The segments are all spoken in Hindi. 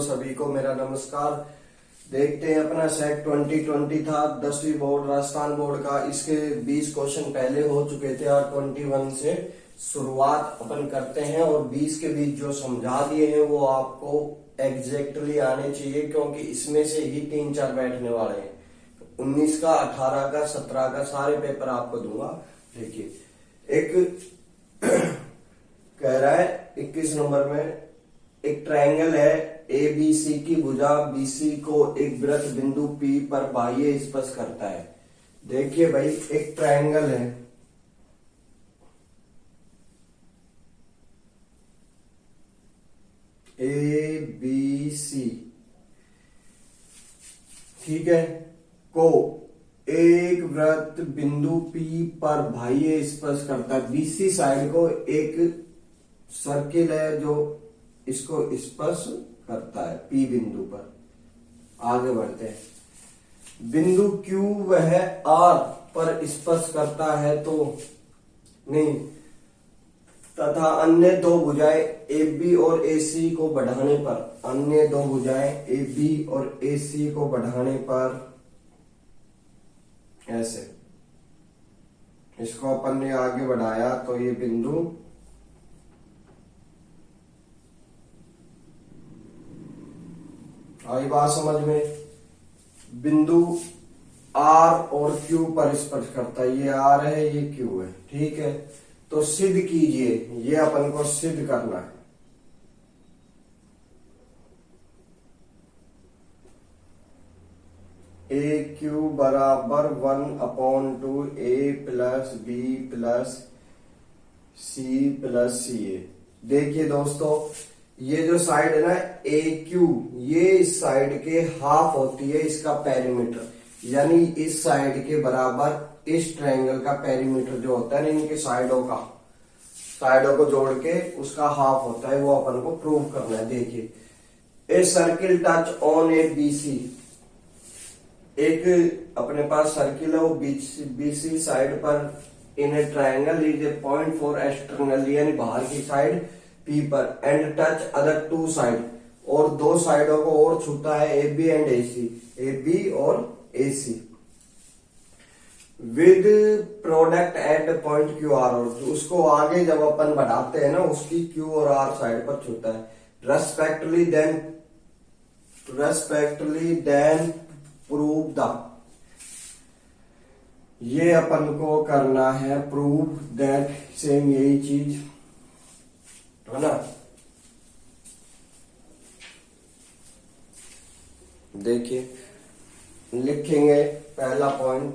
हेलो सभी को मेरा नमस्कार। देखते हैं अपना सेट 2020 था 10वीं बोर्ड राजस्थान बोर्ड का। इसके 20 क्वेश्चन पहले हो चुके थे और 21 से शुरुआत अपन करते हैं और 20 के बीच जो समझा दिए हैं वो आपको एग्जैक्टली आने चाहिए, क्योंकि इसमें से ही 3-4 बैठने वाले हैं। 19 का, 18 का, 17 का सारे पेपर आपको दूंगा। देखिए, एक कह रहा है 21 नंबर में एक ट्रायंगल है ए बी सी की भुजा बीसी को एक वृत्त बिंदु पी पर बाह्य स्पर्श करता है। देखिए भाई, एक ट्रायंगल है, ए बी सी, ठीक है, को एक वृत्त बिंदु पी पर बाह्य स्पर्श करता है। बीसी साइड को एक सर्किल है जो इसको स्पर्श करता है पी बिंदु पर। आगे बढ़ते हैं। बिंदु क्यू वह आर पर स्पर्श करता है तो नहीं, तथा अन्य दो भुजाएं ए बी और ए सी को बढ़ाने पर, अन्य दो भुजाएं ए बी और ए सी को बढ़ाने पर, ऐसे इसको अपन ने आगे बढ़ाया तो ये बिंदु आई बात समझ में। बिंदु आर और क्यू पर स्पर्श करता है। ये आर है, ये क्यू है, ठीक है। तो सिद्ध कीजिए, ये अपन को सिद्ध करना है। ए क्यू बराबर 1/2 A plus B plus C plus C A. देखिए दोस्तों, ये जो साइड है ना ए क्यू, ये इस साइड के हाफ होती है इसका पेरीमीटर, यानी इस साइड के बराबर इस ट्रायंगल का पेरीमीटर जो होता है ना, इनके साइडों को जोड़ के उसका हाफ होता है, वो अपन को प्रूव करना है। देखिए, a circle touch on a BC, एक अपने पास सर्किल है, वो बीसी साइड पर in a triangle is a point for external, यानी बाहर की साइड पी पर, and touch other two side, और दो साइडों को और छूता है A B and A C, A B और A C, with product at point Q R, और उसको आगे जब अपन बढ़ाते हैं ना उसकी क्यू और आर साइड पर छूता है। रेस्पेक्टली देन प्रूव द, ये अपन को करना है प्रूव दैट, सेम यही चीज है ना। देखिए, लिखेंगे पहला पॉइंट,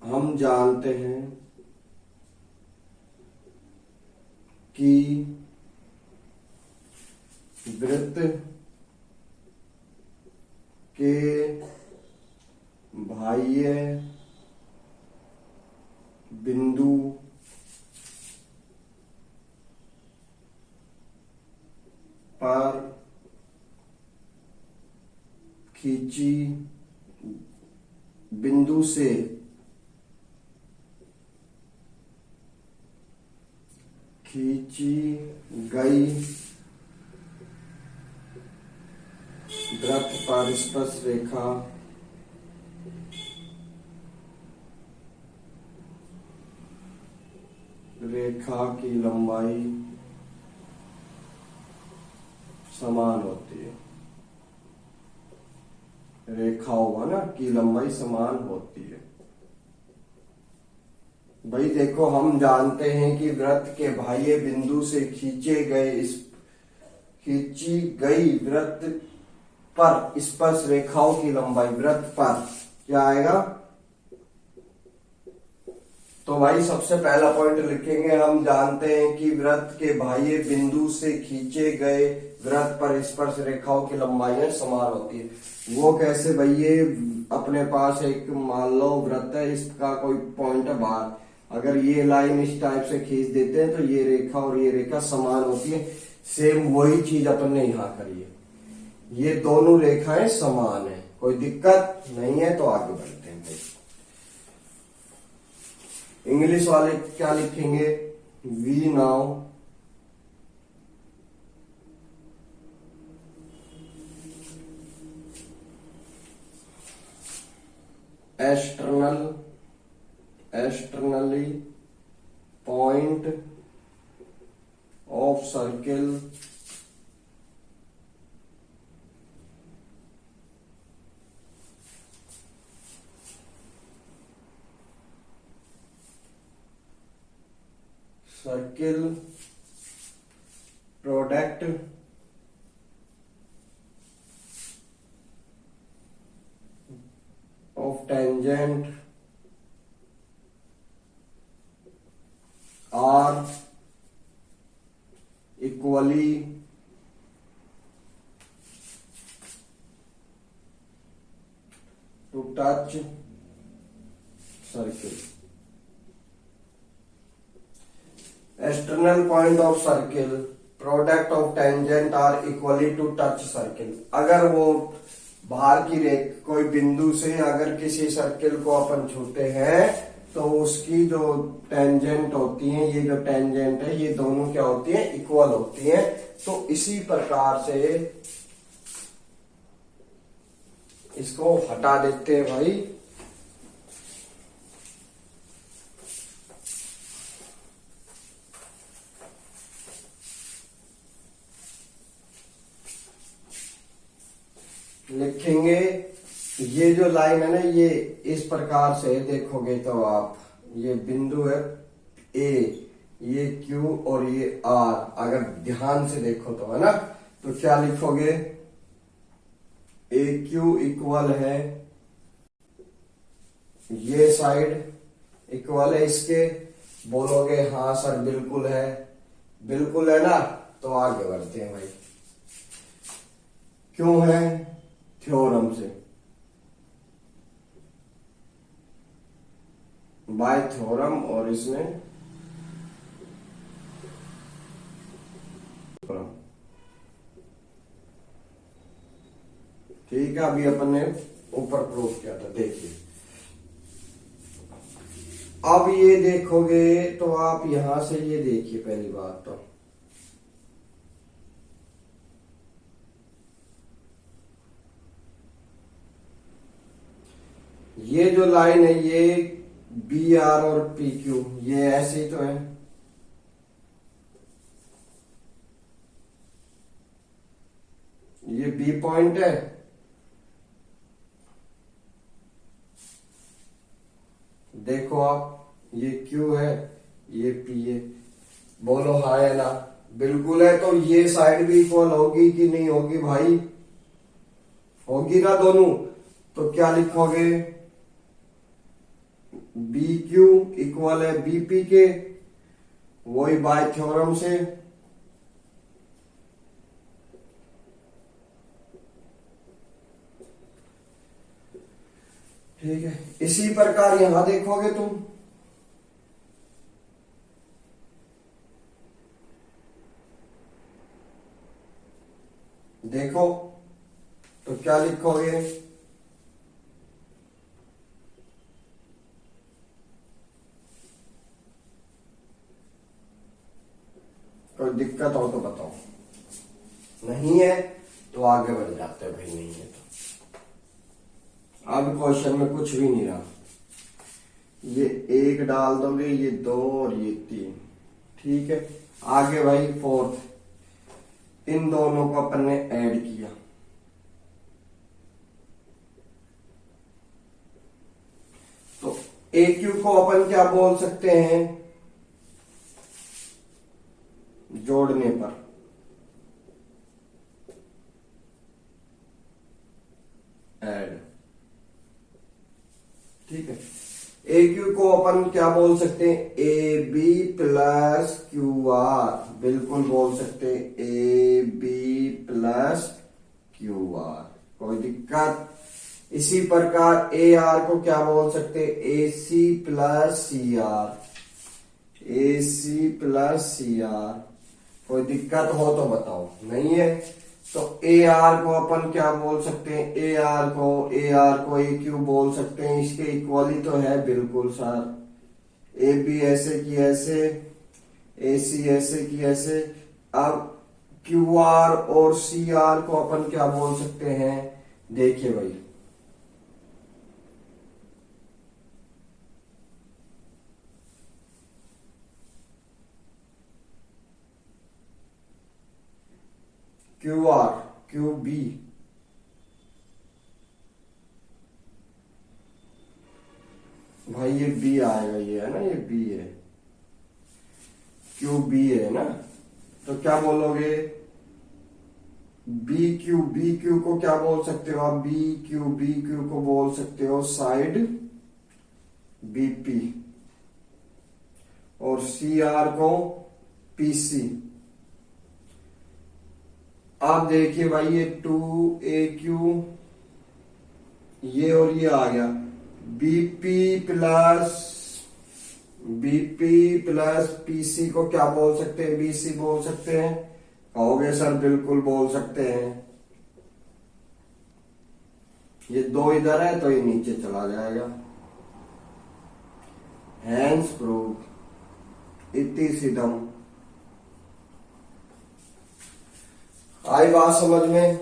हम जानते हैं कि वृत्त के बाह्य बिंदु पर खींची बिंदु से खींची गई वृत्त पर स्पर्श रेखा की लंबाई समान होती है। रेखाओं ना की लंबाई समान होती है। भाई देखो, हम जानते हैं कि वृत्त के बाह्य बिंदु से खींची गई वृत्त पर स्पर्श रेखाओं की लंबाई, वृत्त पर क्या आएगा? तो भाई सबसे पहला पॉइंट लिखेंगे, हम जानते हैं कि वृत्त के बाह्य बिंदु से खींचे गए वृत्त पर स्पर्श रेखाओं की लंबाई समान होती है। वो कैसे भाई? ये अपने पास एक मान लो वृत्त है, इसका कोई पॉइंट है बाहर, अगर ये लाइन इस टाइप से खींच देते हैं तो ये रेखा और ये रेखा समान होती है। सेम वही चीज अपन ने यहाँ करी है, ये दोनों रेखाएं समान है, कोई दिक्कत नहीं है। तो आगे बढ़ते हैं भाई। इंग्लिश वाले क्या लिखेंगे? we now externally point of circle product of tangent are equally to touch circle. External point of circle product of tangent are equally to touch circle. अगर वो बाहर की रेख कोई बिंदु से अगर किसी सर्किल को अपन छूते हैं तो उसकी जो टेंजेंट होती है, ये जो टेंजेंट है, ये दोनों क्या होती है, इक्वल होती है। तो इसी प्रकार से इसको हटा देते हैं भाई। लिखेंगे ये जो लाइन है ना, ये इस प्रकार से देखोगे तो आप, ये बिंदु है ए, ये क्यू और ये आर, अगर ध्यान से देखो तो, है ना, तो क्या लिखोगे, ए क्यू इक्वल है, ये साइड इक्वल है इसके, बोलोगे हाँ सर बिल्कुल है, बिल्कुल है ना, तो आगे बढ़ते हैं भाई। क्यों है, थ्योरम से, बाय थ्योरम, और इसमें ठीक है। अभी अपन ने ऊपर प्रूव किया था, देखिए। अब ये देखोगे तो आप यहां से ये देखिए, पहली बात तो ये जो लाइन है, ये बी आर और पी क्यू, ये ऐसे ही तो है, ये बी पॉइंट है, देखो आप, ये क्यू है, ये पी है, बोलो हाँ है ना, बिल्कुल है। तो ये साइड भी इक्वल होगी कि नहीं होगी भाई, होगी ना दोनों। तो क्या लिखोगे, बी क्यू इक्वल है बीपी के, वही बाय थ्योरम से, ठीक है। इसी प्रकार यहां देखोगे तुम, देखो तो क्या लिखोगे, कोई दिक्कत हो तो बताओ, नहीं है तो आगे बढ़ जाते हैं भाई, नहीं है तो अब क्वेश्चन में कुछ भी नहीं रहा। ये एक डाल दोगे, ये दो और ये तीन, ठीक है। आगे भाई फोर्थ, इन दोनों को अपन ने ऐड किया, तो ए क्यू को अपन क्या बोल सकते हैं, जोड़ने पर, ऐड, ठीक है। ए क्यू को अपन क्या बोल सकते हैं, A B plus Q R, बिल्कुल बोल सकते हैं A B plus Q R, कोई दिक्कत। इसी प्रकार ए आर को क्या बोल सकते हैं, ए सी प्लस सी आर, ए सी प्लस सी आर, कोई दिक्कत हो तो बताओ, नहीं है तो ए आर को अपन क्या बोल सकते हैं, ए आर को ए क्यू बोल सकते हैं, इसके इक्वली तो है बिल्कुल सर। ए बी ऐसे की ऐसे, AC ऐसे की ऐसे। अब QR और CR को अपन क्या बोल सकते हैं, देखिए भाई, QR, QB, भाई ये B आएगा, ये है ना, ये B है, QB है ना, तो क्या बोलोगे, BQ को क्या बोल सकते हो आप, BQ को बोल सकते हो साइड BP, और CR को PC। आप देखिए भाई, ये 2AQ, ये और ये आ गया, BP प्लस PC को क्या बोल सकते हैं, BC बोल सकते हैं। कहोगे सर बिल्कुल बोल सकते हैं, ये 2 इधर है तो ये नीचे चला जाएगा। हैंस प्रूफ इति सिद्धम। आई बात समझ में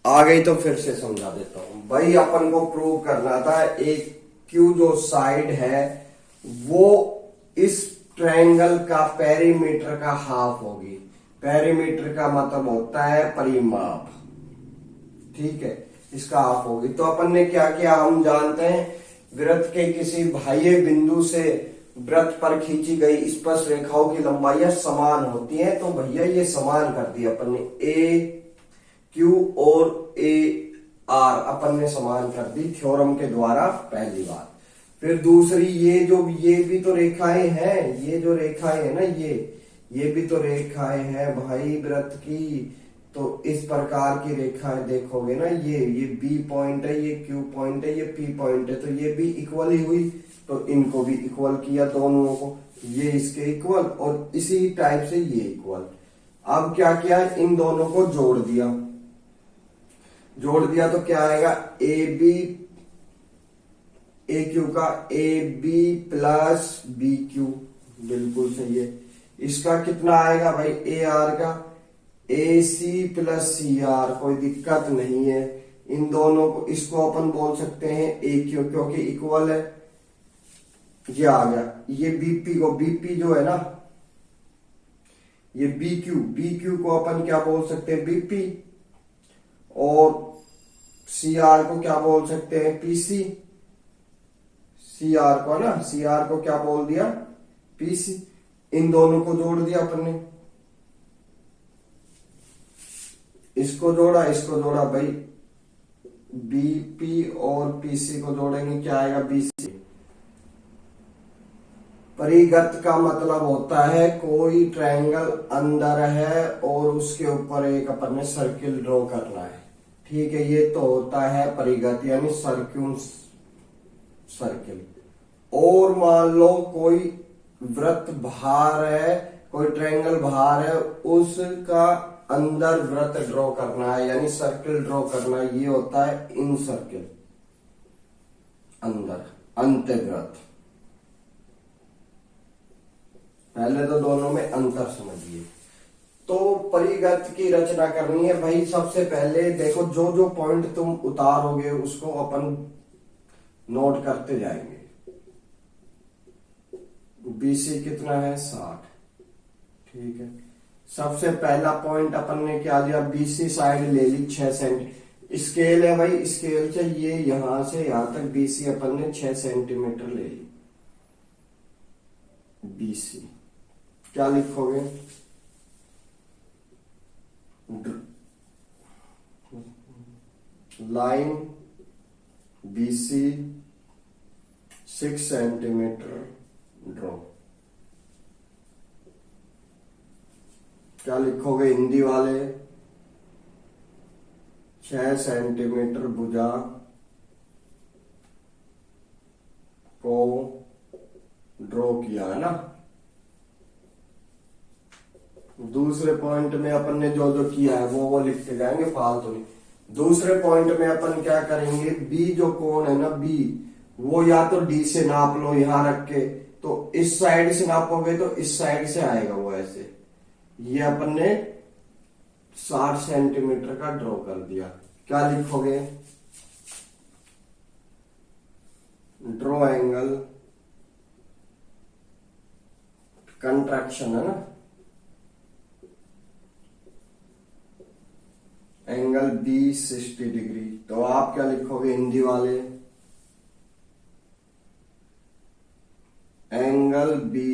आ गई तो फिर से समझा देता हूं भाई। अपन को प्रूव करना था एक क्यू जो साइड है वो इस ट्रायंगल का पेरीमीटर का हाफ होगी। पेरीमीटर का मतलब होता है परिमाप, ठीक है, इसका हाफ होगी। तो अपन ने क्या किया, हम जानते हैं वृत्त के किसी बाह्य बिंदु से वृत्त पर खींची गई स्पर्श रेखाओं की लंबाइयां समान होती हैं। तो भैया ये समान कर दिया अपन ने, AQ और AR अपन ने समान कर दी थ्योरम के द्वारा, पहली बात। फिर दूसरी, ये भी तो रेखाएं हैं, ये जो रेखाएं है ना, ये भी तो रेखाएं हैं भाई वृत्त की। तो इस प्रकार की रेखाएं देखोगे ना, ये B पॉइंट है, ये Q पॉइंट है, ये P पॉइंट है, तो ये भी इक्वल ही हुई, तो इनको भी इक्वल किया दोनों को, ये इसके इक्वल और इसी टाइप से ये इक्वल। अब क्या किया, इन दोनों को जोड़ दिया तो क्या आएगा, AQ का AB प्लस BQ, बिल्कुल सही है। इसका कितना आएगा भाई, AR का AC प्लस CR, कोई दिक्कत नहीं है। इन दोनों को, इसको अपन बोल सकते हैं AQ क्योंकि इक्वल है। ये आ गया, ये BP जो है ना, ये BQ को अपन क्या बोल सकते हैं, BP, और CR को क्या बोल सकते हैं, PC। CR को ना, CR को क्या बोल दिया, PC। इन दोनों को जोड़ दिया अपन ने, इसको जोड़ा भाई, BP और PC को जोड़ेंगे, क्या आएगा, BC। परिगत का मतलब होता है कोई ट्रायंगल अंदर है और उसके ऊपर एक अपन ने सर्किल ड्रॉ करना है, ठीक है। ये तो होता है परिगत यानी सर्किल। और मान लो कोई वृत्त बाहर है, कोई ट्रायंगल बाहर है, उसका अंदर वृत्त ड्रॉ करना है यानी सर्किल ड्रॉ करना है, ये होता है इन सर्किल, अंदर अंतर्वृत्त। पहले तो दोनों में अंतर समझिए। तो परिगत की रचना करनी है भाई। सबसे पहले देखो, जो पॉइंट तुम उतारोगे उसको अपन नोट करते जाएंगे। BC कितना है, 60, ठीक है। सबसे पहला पॉइंट अपन ने क्या लिया, BC साइड ले ली 6 सेंटी, स्केल है भाई, स्केल से ये यहां से यहां तक BC अपन ने 6 सेंटीमीटर ले ली। BC क्या लिखोगे, लाइन BC 6 सेंटीमीटर ड्रॉ। क्या लिखोगे हिंदी वाले, 6 सेंटीमीटर भुजा को ड्रॉ किया है ना। दूसरे पॉइंट में अपन ने जो किया है वो लिखते जाएंगे, फालतू नहीं। दूसरे पॉइंट में अपन क्या करेंगे, B जो कोण है ना, B वो या तो D से नाप लो यहां रख के, तो इस साइड से नापोगे तो इस साइड से आएगा वो ऐसे। ये अपन ने 60 सेंटीमीटर का ड्रॉ कर दिया। क्या लिखोगे? ड्रॉ एंगल, कंट्रैक्शन है ना, एंगल बी 60 डिग्री। तो आप क्या लिखोगे हिंदी वाले? एंगल बी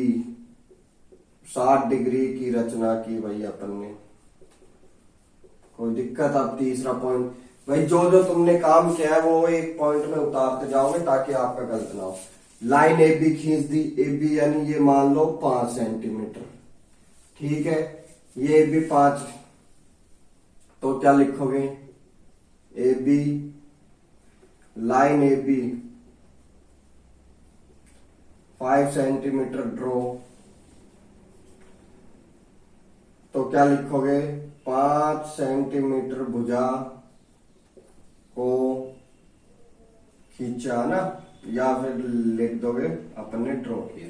60 डिग्री की रचना की भाई अपन ने। कोई दिक्कत? अब तीसरा पॉइंट भाई, जो जो तुमने काम किया है वो एक पॉइंट में उतारते जाओगे ताकि आपका गलत ना हो। लाइन ए बी खींच दी, ए बी यानी ये मान लो 5 सेंटीमीटर, ठीक है। ये भी 5, तो क्या लिखोगे? A B, line A B 5 centimetre draw, तो क्या लिखोगे? 5 सेंटीमीटर भुजा को खींचा ना, या फिर लिख दोगे अपन ने ड्रॉ किया।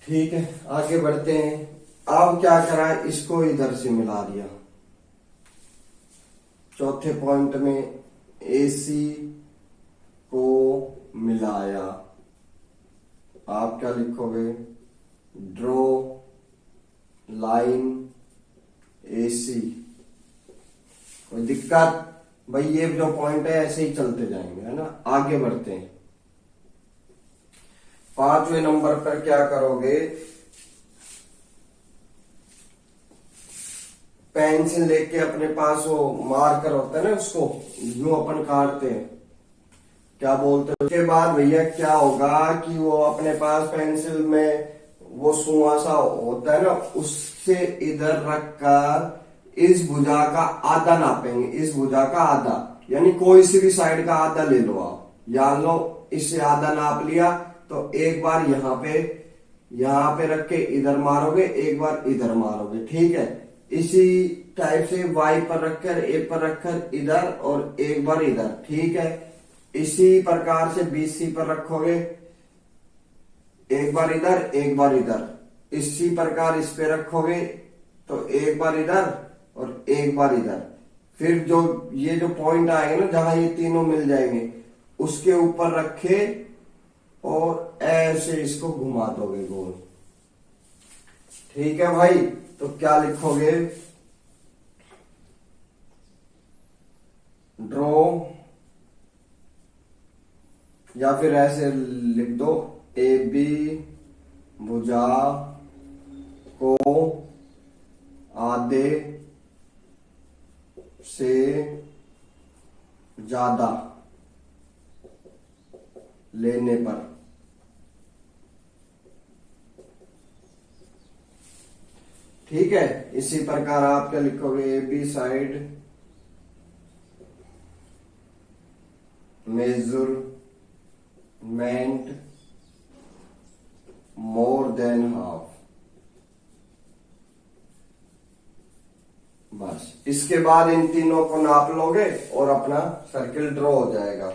ठीक है, आगे बढ़ते हैं। अब क्या करा, इसको इधर से मिला दिया। चौथे पॉइंट में AC को मिलाया। आप क्या लिखोगे? Draw line AC। कोई दिक्कत? भाई ये जो पॉइंट है ऐसे ही चलते जाएंगे, है ना। आगे बढ़ते हैं। 5वें नंबर पर क्या करोगे? पेंसिल लेके अपने पास वो मार्कर होता है ना, उसको यूं अपन काटते हैं, क्या बोलते हैं। उसके बाद भैया क्या होगा कि वो अपने पास पेंसिल में वो सुआ सा होता है ना, उससे इधर रखकर इस भुजा का आधा नापेंगे। इस भुजा का आधा, यानी कोई सी भी साइड का आधा ले लो आप। याद लो, इससे आधा नाप लिया तो एक बार यहाँ पे रख के इधर मारोगे, एक बार इधर मारोगे, ठीक है। इसी टाइप से Y पर रखकर, A पर रखकर इधर और एक बार इधर, ठीक है। इसी प्रकार से BC पर रखोगे, एक बार इधर एक बार इधर। इसी प्रकार इस पे रखोगे तो एक बार इधर और एक बार इधर। फिर जो ये जो पॉइंट आएगा ना, जहां ये तीनों मिल जाएंगे, उसके ऊपर रखे और ऐसे इसको घुमा दोगे गोल, ठीक है भाई। तो क्या लिखोगे? ड्रॉ, या फिर ऐसे लिख दो, AB भुजा को आधे से ज्यादा लेने पर। ठीक है, इसी प्रकार आप क्या लिखोगे? AB side measurement more than half. बस इसके बाद इन तीनों को नाप लोगे और अपना सर्किल ड्रॉ हो जाएगा,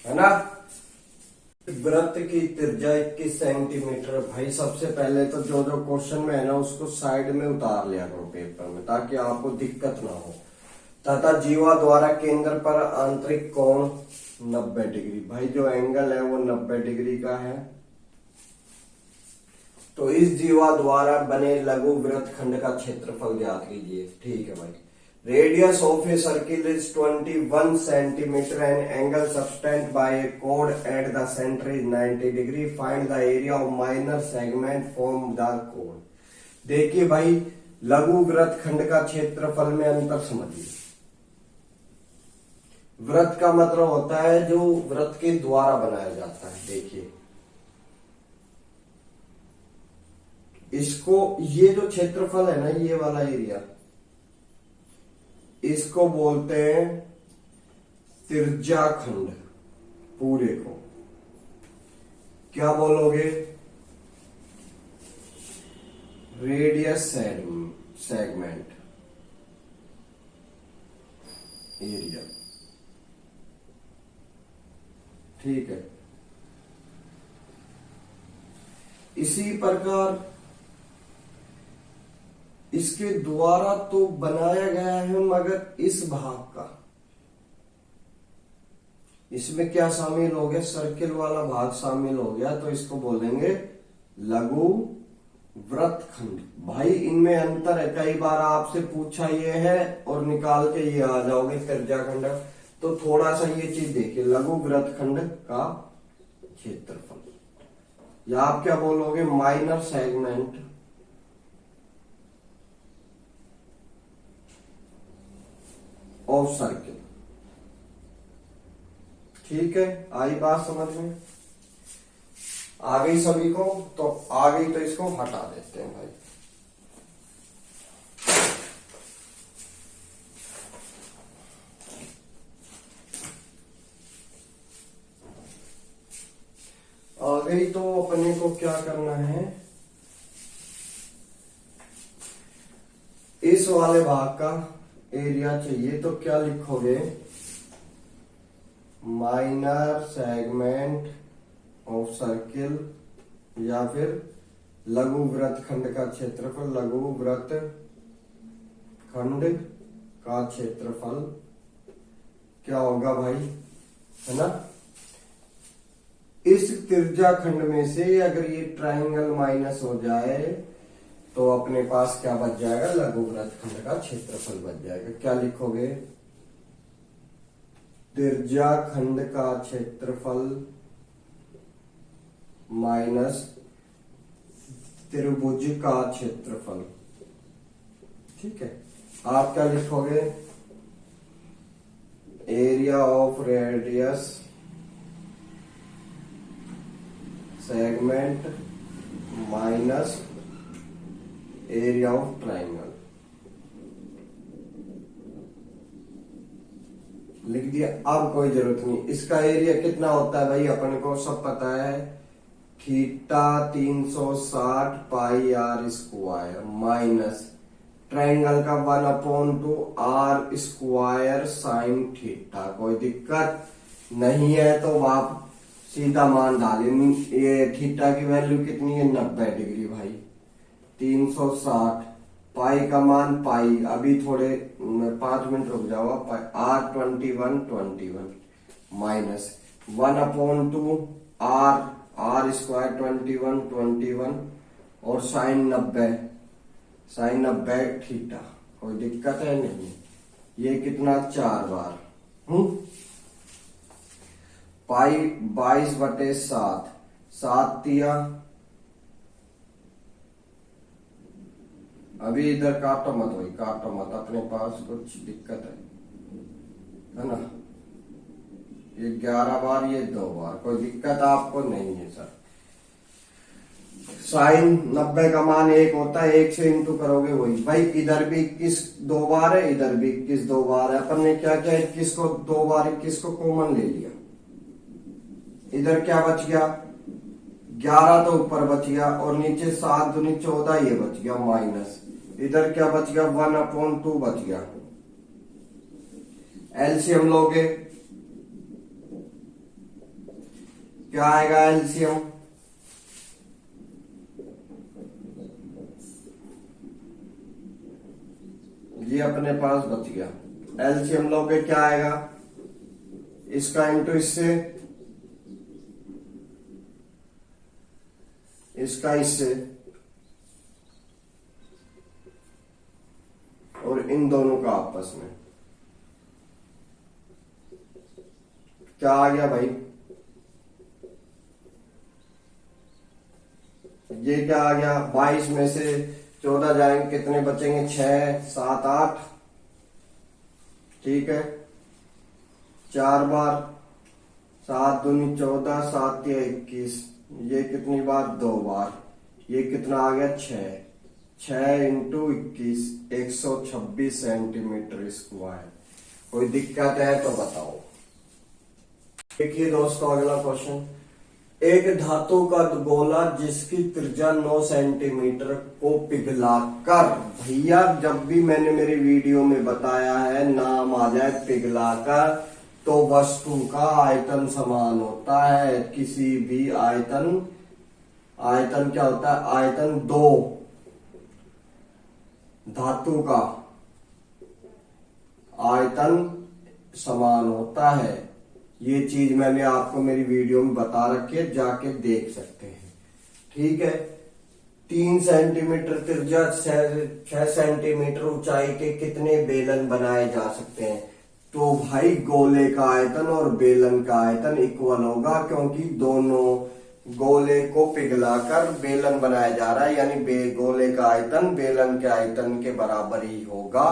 है ना। वृत्त की त्रिज्या 21 सेंटीमीटर। भाई सबसे पहले तो जो जो क्वेश्चन में है ना, उसको साइड में उतार लिया करो पेपर में, ताकि आपको दिक्कत ना हो। तथा जीवा द्वारा केंद्र पर आंतरिक कोण 90 डिग्री। भाई जो एंगल है वो 90 डिग्री का है। तो इस जीवा द्वारा बने लघु वृत्त खंड का क्षेत्रफल ज्ञात कीजिए। ठीक है भाई। Radius of a circle is 21 centimetre and angle subtend by a कोड at the centre is 90 degree. Find the area of minor segment from the कोड। देखिए भाई, लघु वृत्त खंड का क्षेत्रफल में अंतर समझिए। वृत्त का मतलब होता है जो वृत्त के द्वारा बनाया जाता है। देखिए इसको, ये जो क्षेत्रफल है ना, ये वाला एरिया, इसको बोलते हैं त्रिज्या खंड। पूरे को क्या बोलोगे? Radius segment area. ठीक है, इसी प्रकार इसके द्वारा तो बनाया गया है, मगर इस भाग का, इसमें क्या शामिल हो गया, सर्किल वाला भाग शामिल हो गया, तो इसको बोलेंगे लघु वृत्तखंड। भाई इनमें अंतर है, कई बार आपसे पूछा ये है और निकाल के ये आ जाओगे त्रिज्याखंड। तो थोड़ा सा ये चीज देखिए, लघु वृत्तखंड का क्षेत्रफल, या आप क्या बोलोगे, माइनर सेगमेंट ऑफ सर्किल। ठीक है, आई बात समझ में आ गई सभी को? तो आ गई तो इसको हटा देते हैं भाई। आ गई तो अपने को क्या करना है, इस वाले भाग का एरिया चाहिए, तो क्या लिखोगे, माइनर सेगमेंट ऑफ सर्किल, या फिर लघु वृत्तखंड का क्षेत्रफल, लघु वृत्तखंड का क्षेत्रफल क्या होगा भाई, है ना। इस त्रिज्याखंड में से अगर ये ट्रायंगल माइनस हो जाए तो अपने पास क्या बच जाएगा, लघु वृत्तखंड का क्षेत्रफल बच जाएगा। क्या लिखोगे, त्रिज्याखंड का क्षेत्रफल माइनस त्रिभुज का क्षेत्रफल। ठीक है, आप क्या लिखोगे, area of radius segment minus area of triangle. लिख दिया। अब कोई जरूरत नहीं, इसका एरिया कितना होता है भाई, अपन को सब पता है, theta 360 pi r square minus triangle का 1/2 आर स्क्वायर साइन थीटा। कोई दिक्कत नहीं है तो आप सीधा मान डालें। ये थीटा की वैल्यू कितनी है, 90 डिग्री भाई। 360 पाई का मान पाई, अभी थोड़े 5 मिनट रुक जाओ, आर 21 माइनस 1/2 आर स्क्वायर 21 और साइन 90 थीटा। कोई दिक्कत है नहीं। ये कितना, 4 बार पाई 22/7, 7 दिया। अभी इधर काटो मत भाई, काटो मत, अपने पास कुछ दिक्कत है ना। ये 11 बार, ये 2 बार, कोई दिक्कत आपको नहीं है सर। साइन 90 का मान 1 होता है, 1 से इंटू करोगे वही। भाई इधर भी 21 2 बार है, इधर भी 21 2 बार है। अपन ने क्या किया, 21 को 2 बार 21 को कॉमन ले लिया। इधर क्या बच गया, 11 तो ऊपर बच गया, और नीचे 7 दूनी 14 ये बच गया माइनस। इधर क्या बच गया, 1/2 बच गया। एलसीएम लोगे, क्या आएगा एलसीएम, ये अपने पास बच गया। एलसीएम लोगे क्या आएगा, इसका इंटू इससे, इसका इससे, और इन दोनों का आपस में। क्या आ गया भाई, ये क्या आ गया, 22 में से 14 जाएंगे, कितने बचेंगे, 6 7 8। ठीक है, 4 बार, 7 दूनी 14, 7 या 21, ये कितनी बार, 2 बार। ये कितना आ गया, 6 इंटू 21, 126 सेंटीमीटर स्क्वायर। कोई दिक्कत है तो बताओ। देखिए दोस्तों, अगला क्वेश्चन, एक धातु का गोला जिसकी त्रिज्या 9 सेंटीमीटर को पिघलाकर, भैया जब भी मैंने मेरी वीडियो में बताया है नाम आ जाए पिघलाकर, तो वस्तु का आयतन समान होता है। किसी भी आयतन आयतन क्या होता है, आयतन दो धातु का आयतन समान होता है। ये चीज मैंने आपको मेरी वीडियो में बता रखी है, जाके देख सकते हैं। ठीक है। 3 सेंटीमीटर त्रिज्या 6 सेंटीमीटर ऊंचाई के कितने बेलन बनाए जा सकते हैं? तो भाई गोले का आयतन और बेलन का आयतन इक्वल होगा, क्योंकि दोनों गोले को पिघलाकर बेलन बनाया जा रहा है, यानी गोले का आयतन बेलन के आयतन के बराबर ही होगा।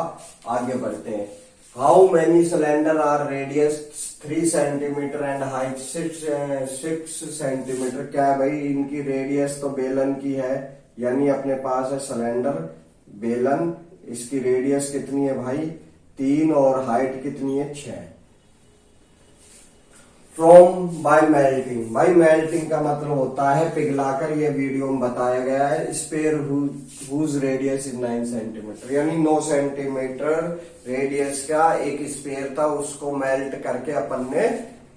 आगे बढ़ते हैं। How many cylinder are radius 3 centimetre and height 6 centimetre? क्या है भाई, इनकी रेडियस तो बेलन की है, यानी अपने पास है सिलेंडर बेलन, इसकी रेडियस कितनी है भाई 3 और हाइट कितनी है 6। From by melting, bye melting का मतलब होता है पिघलाकर, ये वीडियो में बताया गया है। Sphere whose radius is 9 centimetre, यानी 9 सेंटीमीटर रेडियस का एक स्पेयर था, उसको मेल्ट करके अपन ने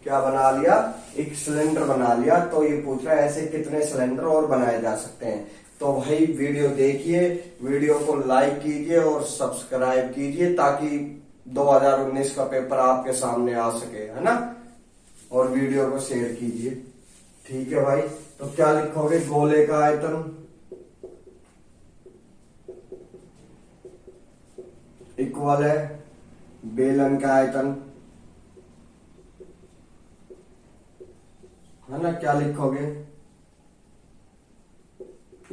क्या बना लिया, एक सिलेंडर बना लिया। तो ये पूछ रहा है ऐसे कितने सिलेंडर और बनाए जा सकते हैं। तो भाई वीडियो देखिए, वीडियो को लाइक कीजिए और सब्सक्राइब कीजिए, ताकि 2019 का पेपर आपके सामने आ सके, है ना। और वीडियो को शेयर कीजिए। ठीक है भाई। तो क्या लिखोगे, गोले का आयतन इक्वल है बेलन का आयतन, है ना। क्या लिखोगे,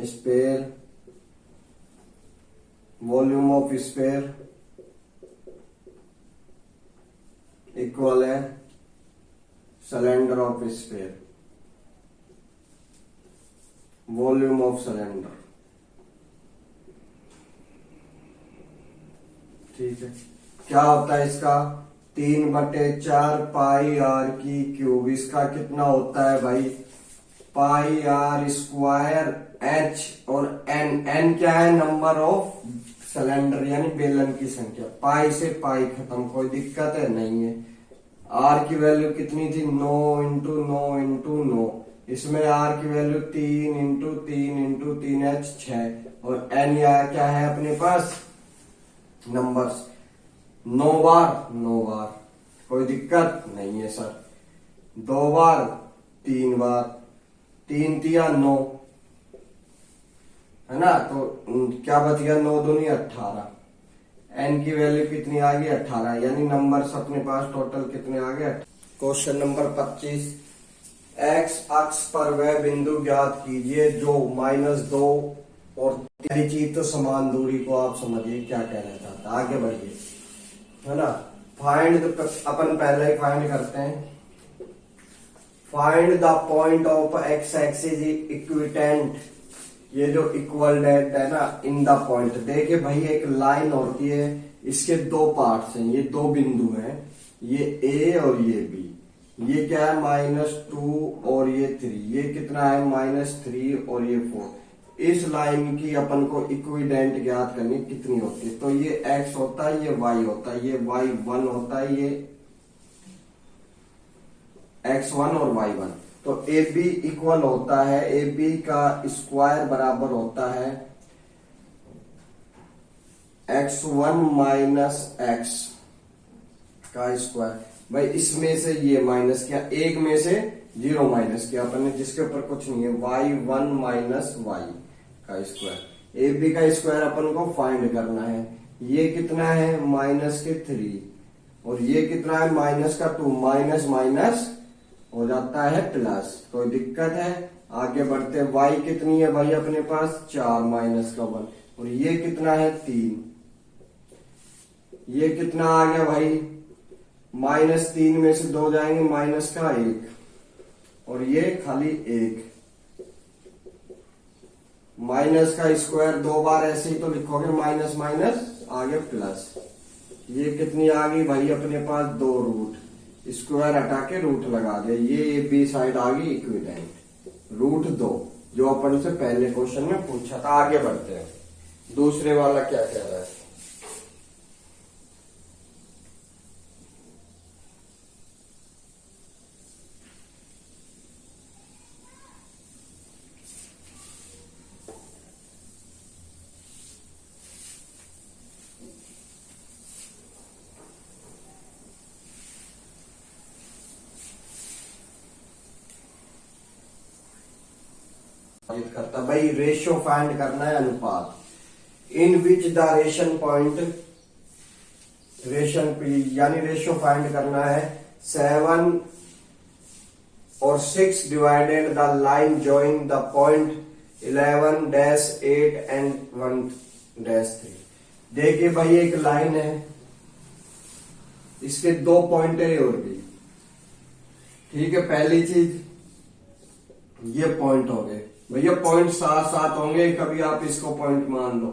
sphere volume of sphere equal है cylinder of sphere, volume of cylinder. ठीक है। क्या होता है इसका 3/4 पाई आर की क्यूब, इसका कितना होता है भाई पाई आर स्क्वायर एच, और एन, एन क्या है नंबर ऑफ सिलेंडर यानी बेलन की संख्या। पाई से पाई खत्म, कोई दिक्कत है नहीं है। आर की वैल्यू कितनी थी 9 इंटू 9 इंटू 9, इसमें आर की वैल्यू 3 इंटू 3 इंटू 3h 6, और एन या क्या है अपने पास नंबर्स 9 बार 9 बार, कोई दिक्कत नहीं है सर। 2 बार 3 बार, 3 तिया 9, है ना। तो क्या बच गया 9 दूनी 18, एन की वैल्यू कितनी आ गई 18, यानी नंबर्स अपने पास टोटल कितने आ गए। क्वेश्चन नंबर 25, एक्स अक्ष पर वह बिंदु ज्ञात कीजिए जो -2 और पहली चीज तो समान दूरी को आप समझिए क्या कहना चाहता है। आगे बढ़िए, है ना। फाइंड अपन पहले ही फाइंड करते हैं। Find the point of X axis equidistant, ये जो इक्वल डेट है ना इन द पॉइंट। देखिए भाई एक लाइन होती है, इसके 2 पार्ट्स हैं, ये 2 बिंदु हैं, ये ए और ये बी। ये क्या है -2 और ये 3, ये कितना है -3 और ये 4। इस लाइन की अपन को इक्विडेंट ज्ञात करनी कितनी होती है। तो ये x होता है, ये y होता है, ये y1 होता है, ये x1 और y1। तो ए बी इक्वल होता है, ए बी का स्क्वायर बराबर होता है x1 माइनस एक्स का स्क्वायर। भाई इसमें से ये माइनस किया, एक में से 0 माइनस किया अपन ने, जिसके ऊपर कुछ नहीं है, y1 माइनस y का स्क्वायर। ए बी का स्क्वायर अपन को फाइंड करना है। ये कितना है -3, और ये कितना है -2, माइनस माइनस हो जाता है प्लस, कोई दिक्कत है। आगे बढ़ते हैं। y कितनी है भाई अपने पास 4 -1, और ये कितना है 3, ये कितना आ गया भाई -3 में से 2 जाएंगे, -1, और ये खाली 1। माइनस का स्क्वायर 2 बार ऐसे ही तो लिखोगे, माइनस माइनस आगे प्लस। ये कितनी आ गई भाई अपने पास 2 रूट, स्क्वायर हटा के रूट लगा दे, ये बी साइड आ गई इक्विडेंट √2, जो अपन से पहले क्वेश्चन में पूछा था। आगे बढ़ते हैं, दूसरे वाला क्या कह रहा है। करता है। भाई रेशियो फाइंड करना है, अनुपात। In which the ration point, ration यानी रेशियो फाइंड करना है 7 और 6 divided the line join the point 11-8 and 1-3। देखिए भाई एक लाइन है, इसके 2 पॉइंट है और भी, ठीक है। पहली चीज ये पॉइंट हो गए भैया, पॉइंट साथ साथ होंगे, कभी आप इसको पॉइंट मान लो,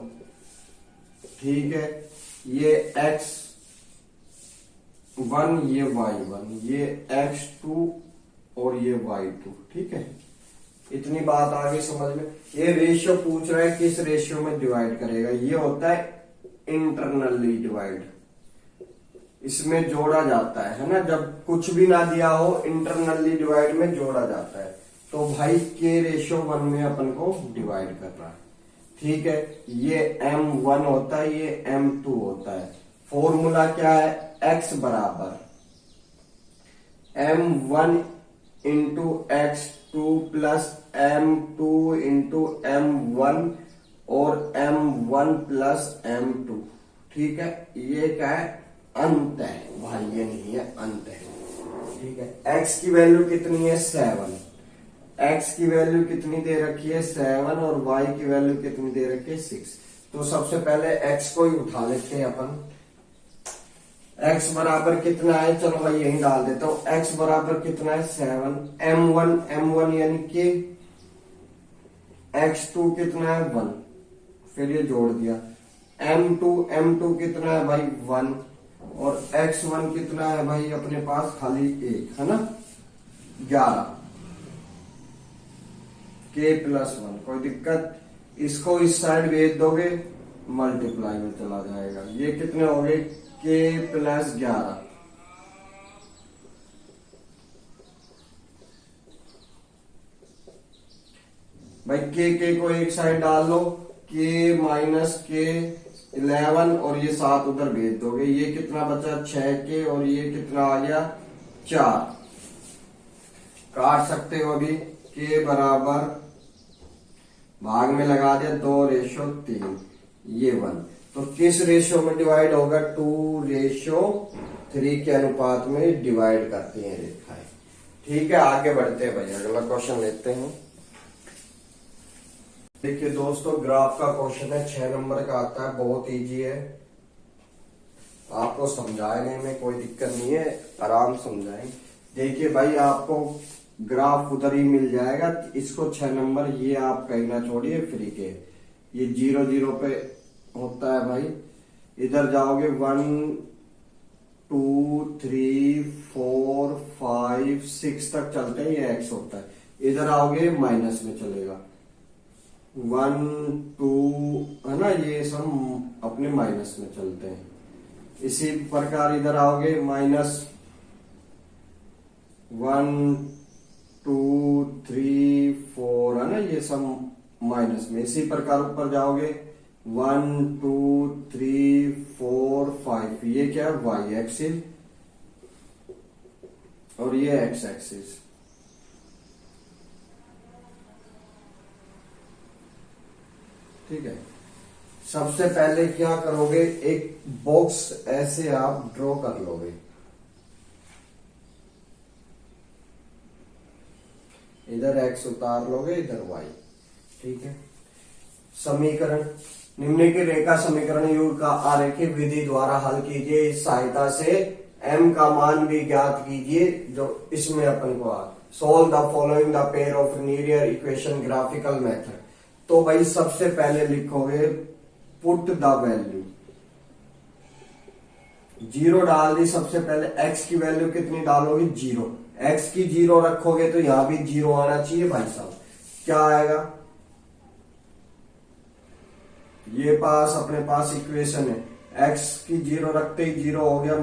ठीक है। ये x1, ये y1, ये x2 और ये y2, ठीक है। इतनी बात आगे समझ में। ये रेशियो पूछ रहा है किस रेशियो में डिवाइड करेगा, ये होता है इंटरनली डिवाइड, इसमें जोड़ा जाता है ना। जब कुछ भी ना दिया हो इंटरनली डिवाइड में जोड़ा जाता है। तो भाई के रेशियो 1 में अपन को डिवाइड कर रहा है, ठीक है। ये m1 होता है, ये m2 होता है। फॉर्मूला क्या है, x बराबर m1 into x2 plus m2 into m1 और m1 प्लस m2, ठीक है। ये क्या है, अंत है भाई, ये नहीं है, अंत है, ठीक है। x की वैल्यू कितनी है 7, x की वैल्यू कितनी दे रखी है 7 और y की वैल्यू कितनी दे रखी है 6। तो सबसे पहले x को ही उठा लेते हैं अपन। x बराबर कितना है, चलो मैं यही डाल देता हूं। x बराबर कितना है 7, m1 यानी कि x2 कितना है 1, फिर ये जोड़ दिया। m2 कितना है भाई 1 और x1 कितना है भाई अपने पास खाली 1 है ना, 11 k प्लस 1। कोई दिक्कत, इसको इस साइड भेज दोगे मल्टीप्लाई में चला जाएगा। ये कितने हो गए k प्लस 11, भाई k को एक साइड डाल लो, k माइनस k 11 और ये 7 उधर भेज दोगे। ये कितना बचा 6k और ये कितना आ गया 4। काट सकते हो अभी, k बराबर भाग में लगा दिया 2:3, ये 1। तो किस रेशियो में डिवाइड होगा, 2:3 के अनुपात में डिवाइड करती हैं रेखाएं, ठीक है। आगे बढ़ते हैं भाई, अगला क्वेश्चन लेते हैं। देखिए दोस्तों, ग्राफ का क्वेश्चन है, 6 नंबर का आता है, बहुत इजी है, आपको समझाने में कोई दिक्कत नहीं है, आराम समझाएंगे। देखिए भाई, आपको ग्राफ उधर ही मिल जाएगा, इसको 6 नंबर ये आप कहीं ना छोड़िए, फ्री के ये 0-0 पे होता है भाई। इधर जाओगे 1 2 3 4 5 6 तक चलते हैं, ये x होता है। इधर आओगे माइनस में चलेगा, 1 2 है ना, ये सब अपने माइनस में चलते हैं। इसी प्रकार इधर आओगे -1 2 3 4 है ना, ये सब माइनस में। इसी प्रकार ऊपर जाओगे 1 2 3 4 5, ये क्या है y एक्सिस और ये x एक्सिस, ठीक है। सबसे पहले क्या करोगे, एक बॉक्स ऐसे आप ड्रॉ कर लोगे, इधर x उतार लोगे, इधर y, ठीक है। समीकरण, निम्न की रेखा समीकरण युग का आरेखीय विधि द्वारा हल कीजिए, इस सहायता से m का मान भी ज्ञात कीजिए, जो इसमें अपन को आ। Solve the following the pair of linear equation graphical method. तो भाई सबसे पहले लिखोगे पुट द वैल्यू, 0 डाल दी। सबसे पहले x की वैल्यू कितनी डालोगे 0, x की 0 रखोगे तो यहां भी 0 आना चाहिए भाई साहब। क्या आएगा, ये पास अपने पास इक्वेशन है, x की 0 रखते ही 0 हो गया,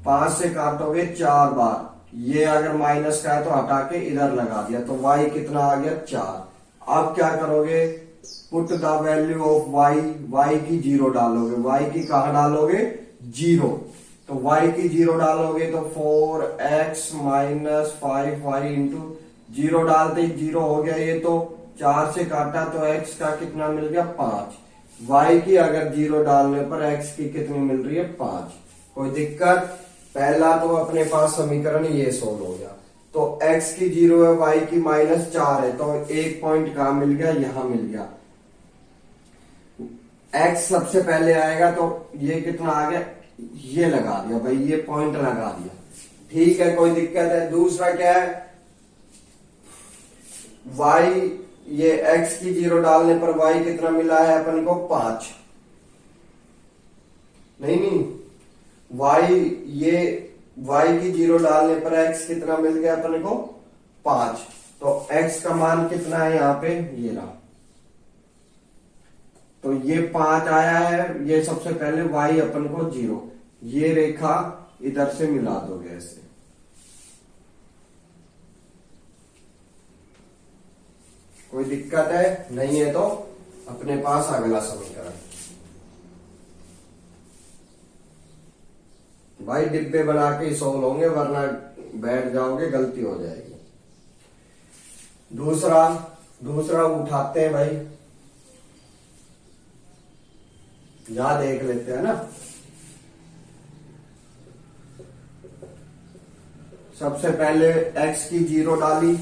-5 से काटोगे 4 बार, ये अगर माइनस का है तो हटा के इधर लगा दिया, तो y कितना आ गया 4। अब क्या करोगे, put the value of y की 0 डालोगे, y की कहा डालोगे 0, तो y की 0 डालोगे तो 4x - 5y इंटू जीरो डालते ही जीरो हो गया, ये तो 4 से काटा तो x का कितना मिल गया 5। y की अगर जीरो डालने पर x की कितनी मिल रही है 5। कोई दिक्कत? पहला तो अपने पास समीकरण ये सोल्व हो गया। तो x की जीरो है, y की -4 है, तो एक पॉइंट कहां मिल गया, यहां मिल गया। x सबसे पहले आएगा तो ये कितना आ गया, ये लगा दिया भाई, ये पॉइंट लगा दिया। ठीक है, कोई दिक्कत है? दूसरा क्या है, y, ये x की जीरो डालने पर y कितना मिला है अपन को 5। नहीं, ये y की जीरो डालने पर x कितना मिल गया अपन को 5। तो x का मान कितना है यहाँ पे, ये रहा। तो ये 5 आया है, ये सबसे पहले y अपन को 0, ये रेखा इधर से मिला दोगे ऐसे। कोई दिक्कत है? नहीं है तो अपने पास अगला समीकरण। भाई डिब्बे बना के सोल्व होंगे, वरना बैठ जाओगे गलती हो जाएगी। दूसरा उठाते हैं भाई, यहां देख लेते हैं ना। सबसे पहले x की जीरो डाली,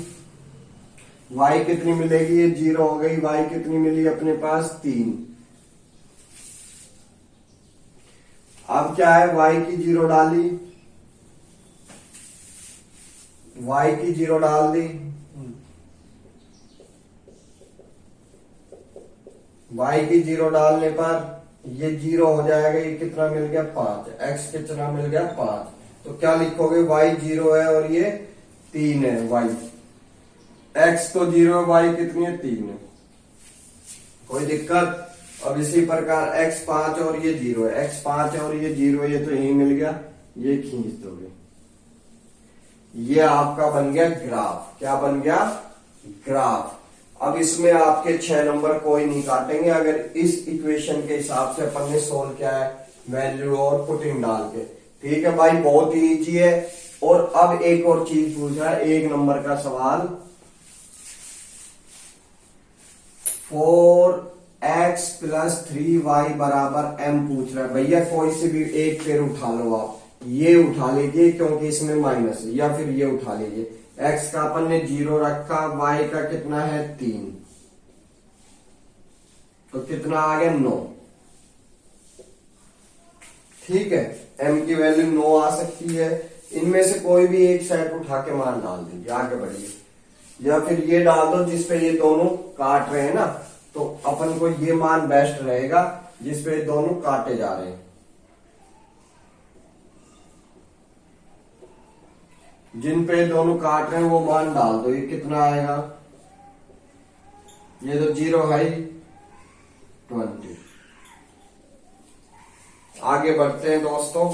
y कितनी मिलेगी, ये जीरो हो गई, y कितनी मिली अपने पास 3। अब क्या है, y की जीरो डाली, y की जीरो डाल दी, y की जीरो डालने पर ये जीरो हो जाएगा, ये कितना मिल गया 5, x कितना मिल गया 5। तो क्या लिखोगे, y 0 है और ये 3 है, y x तो 0 है, y कितनी है 3 है। कोई दिक्कत? अब इसी प्रकार x 5 और ये 0 है, x 5 और ये 0 है, ये तो यही मिल गया, ये खींच दोगे, ये आपका बन गया ग्राफ। क्या बन गया, ग्राफ। अब इसमें आपके 6 नंबर कोई नहीं काटेंगे अगर इस इक्वेशन के हिसाब से अपन ने सोल्व किया है, वैल्यू और पुटिंग डाल के। ठीक है भाई, बहुत ही इजी है। और अब एक और चीज पूछ रहा है, 1 नंबर का सवाल, 4x + 3y = m पूछ रहा है। भैया कोई से भी एक पेड़ उठा लो, आप ये उठा लीजिए क्योंकि इसमें माइनस है, या फिर ये उठा लीजिए। x का अपन ने 0 रखा, y का कितना है 3, तो कितना आ गया 9। ठीक है, m की वैल्यू 9 आ सकती है। इनमें से कोई भी एक सेट उठा के मान डाल दीजिए, आगे बढ़िए। या फिर ये डाल दो जिसपे ये दोनों काट रहे हैं ना, तो अपन को ये मान बेस्ट रहेगा जिसपे दोनों काटे जा रहे हैं। जिन पे दोनों काट रहे हैं वो मान डाल दो, ये कितना आएगा, ये तो 0 है 20। आगे बढ़ते हैं दोस्तों।